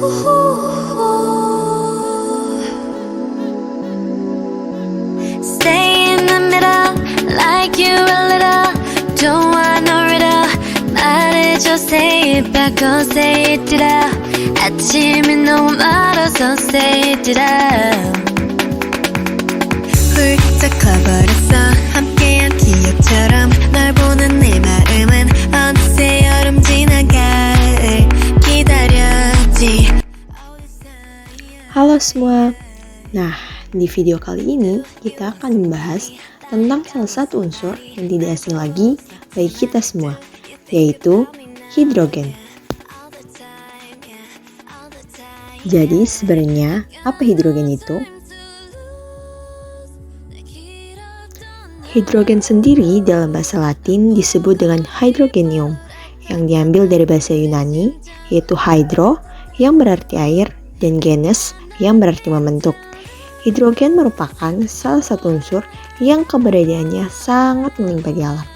Stay in the middle, like you a little. Don't want no riddle. 말해줘, say it back, go say it out. 아침이 너무 멀어서 say it out. 훌쩍 커버렸어, 함께한 기억처럼. 널 보는 내 마음은 어느새 여름 지나 가을 기다렸지. Halo semua. Nah, di video kali ini kita akan membahas tentang salah satu unsur yang tidak asing lagi bagi kita semua, yaitu hidrogen. Jadi sebenarnya apa hidrogen itu? Hidrogen sendiri dalam bahasa Latin disebut dengan hydrogenium, yang diambil dari bahasa Yunani, yaitu hydro yang berarti air dan genes yang berarti membentuk. Hidrogen merupakan salah satu unsur yang keberadaannya sangat melimpah di alam.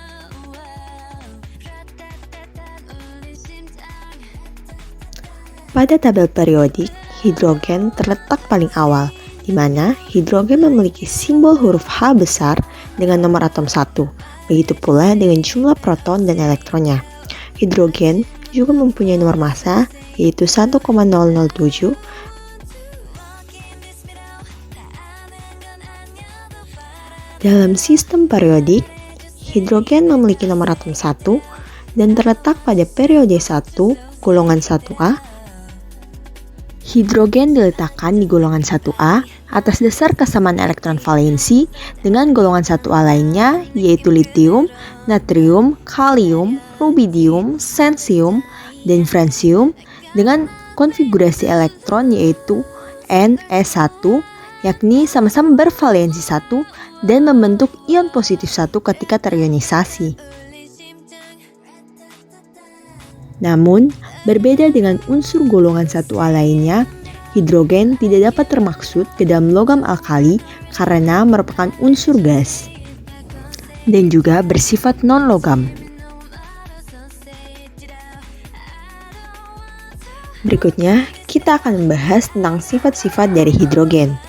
Pada tabel periodik, hidrogen terletak paling awal, di mana hidrogen memiliki simbol huruf H besar dengan nomor atom 1, begitu pula dengan jumlah proton dan elektronnya. Hidrogen juga mempunyai nomor massa, yaitu 1,007. Dalam sistem periodik, hidrogen memiliki nomor atom 1 dan terletak pada periode 1, golongan 1A. Hidrogen diletakkan di golongan 1A atas dasar kesamaan elektron valensi dengan golongan 1A lainnya, yaitu litium, natrium, kalium, rubidium, cesium, dan francium dengan konfigurasi elektron yaitu Ne1, yakni sama-sama bervalensi 1 dan membentuk ion positif 1 ketika terionisasi. Namun, berbeda dengan unsur golongan 1A lainnya, hidrogen tidak dapat termaksud ke dalam logam alkali karena merupakan unsur gas dan juga bersifat non-logam. Berikutnya, kita akan membahas tentang sifat-sifat dari hidrogen.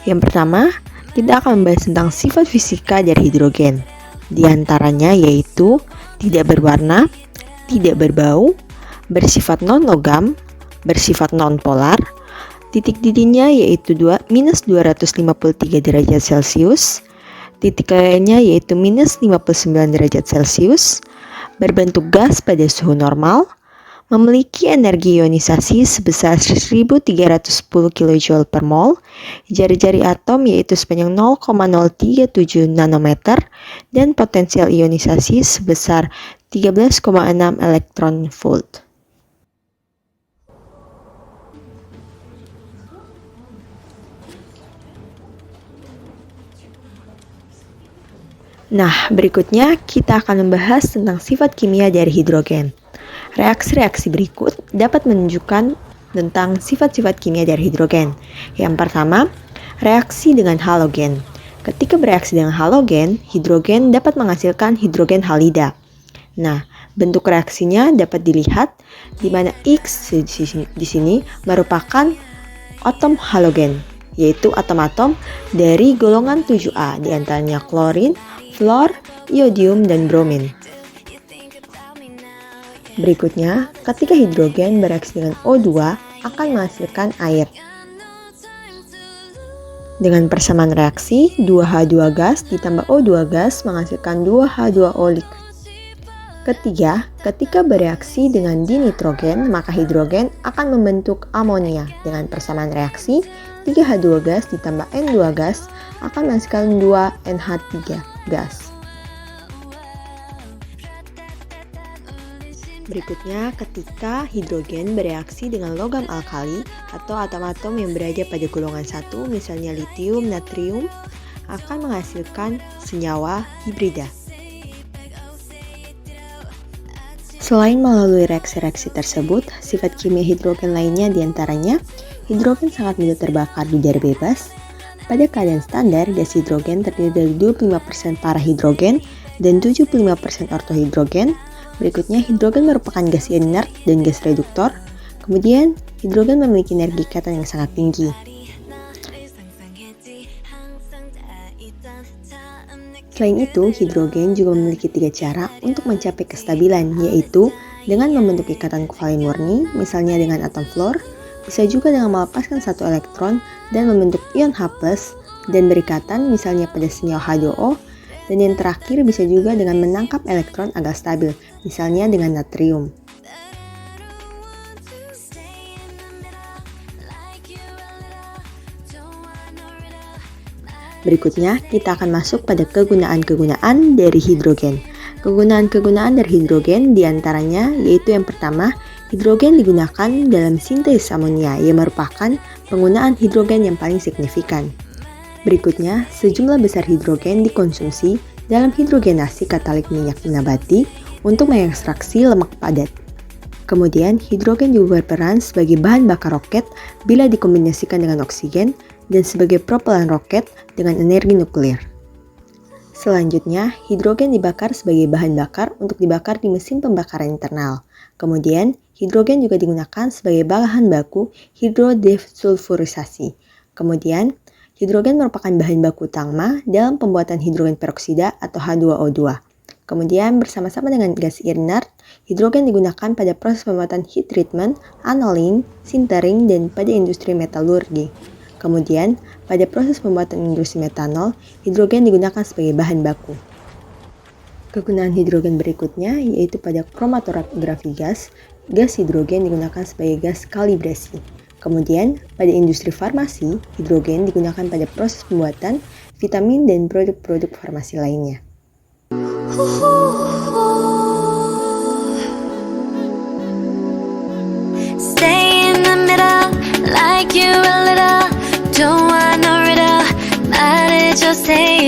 Yang pertama, kita akan membahas tentang sifat fisika dari hidrogen. Di antaranya yaitu tidak berwarna, tidak berbau, bersifat non-logam, bersifat non-polar, titik didihnya yaitu minus 253 derajat Celcius, titik lainnya yaitu minus 59 derajat Celcius, berbentuk gas pada suhu normal, memiliki energi ionisasi sebesar 1310 kJ per mol, jari-jari atom yaitu sepanjang 0,037 nanometer, dan potensial ionisasi sebesar 13,6 elektron volt. Nah, berikutnya kita akan membahas tentang sifat kimia dari hidrogen. Reaksi-reaksi berikut dapat menunjukkan tentang sifat-sifat kimia dari hidrogen. Yang pertama, reaksi dengan halogen. Ketika bereaksi dengan halogen, hidrogen dapat menghasilkan hidrogen halida. Nah, bentuk reaksinya dapat dilihat di mana X di sini merupakan atom halogen, yaitu atom-atom dari golongan 7A, di antaranya klorin, fluor, iodium, dan bromin. Berikutnya, ketika hidrogen bereaksi dengan O2 akan menghasilkan air. Dengan persamaan reaksi, 2H2 gas ditambah O2 gas menghasilkan 2H2O liquid. Ketiga, ketika bereaksi dengan dinitrogen, maka hidrogen akan membentuk amonia. Dengan persamaan reaksi, 3H2 gas ditambah N2 gas akan menghasilkan 2NH3 gas. Berikutnya, ketika hidrogen bereaksi dengan logam alkali atau atom-atom yang berada pada golongan 1, misalnya litium, natrium, akan menghasilkan senyawa hibrida. Selain melalui reaksi-reaksi tersebut, sifat kimia hidrogen lainnya diantaranya, hidrogen sangat mudah terbakar di udara bebas. Pada keadaan standar, gas hidrogen terdiri dari 25% parahidrogen dan 75% ortohidrogen. Berikutnya, hidrogen merupakan gas inert dan gas reduktor. Kemudian, hidrogen memiliki energi ikatan yang sangat tinggi. Selain itu, hidrogen juga memiliki 3 cara untuk mencapai kestabilan, yaitu dengan membentuk ikatan kovalen murni, misalnya dengan atom fluor, bisa juga dengan melepaskan satu elektron dan membentuk ion H+, dan berikatan misalnya pada senyawa H2O, dan yang terakhir bisa juga dengan menangkap elektron agar stabil, misalnya dengan natrium. Berikutnya, kita akan masuk pada kegunaan-kegunaan dari hidrogen. Kegunaan-kegunaan dari hidrogen diantaranya yaitu yang pertama, hidrogen digunakan dalam sintesis amonia yang merupakan penggunaan hidrogen yang paling signifikan. Berikutnya, sejumlah besar hidrogen dikonsumsi dalam hidrogenasi katalik minyak nabati untuk mengekstraksi lemak padat. Kemudian, hidrogen juga berperan sebagai bahan bakar roket bila dikombinasikan dengan oksigen dan sebagai propelan roket dengan energi nuklir. Selanjutnya, hidrogen dibakar sebagai bahan bakar untuk dibakar di mesin pembakaran internal. Kemudian, hidrogen juga digunakan sebagai bahan baku hidrodesulfurisasi. Kemudian, hidrogen merupakan bahan baku utama dalam pembuatan hidrogen peroksida atau H2O2. Kemudian, bersama-sama dengan gas inert, hidrogen digunakan pada proses pembuatan heat treatment, annealing, sintering, dan pada industri metalurgi. Kemudian, pada proses pembuatan industri metanol, hidrogen digunakan sebagai bahan baku. Kegunaan hidrogen berikutnya yaitu pada kromatografi gas, gas hidrogen digunakan sebagai gas kalibrasi. Kemudian, pada industri farmasi, hidrogen digunakan pada proses pembuatan vitamin dan produk-produk farmasi lainnya. Stay in the middle, like you a little. Don't want no riddle. Might as well say it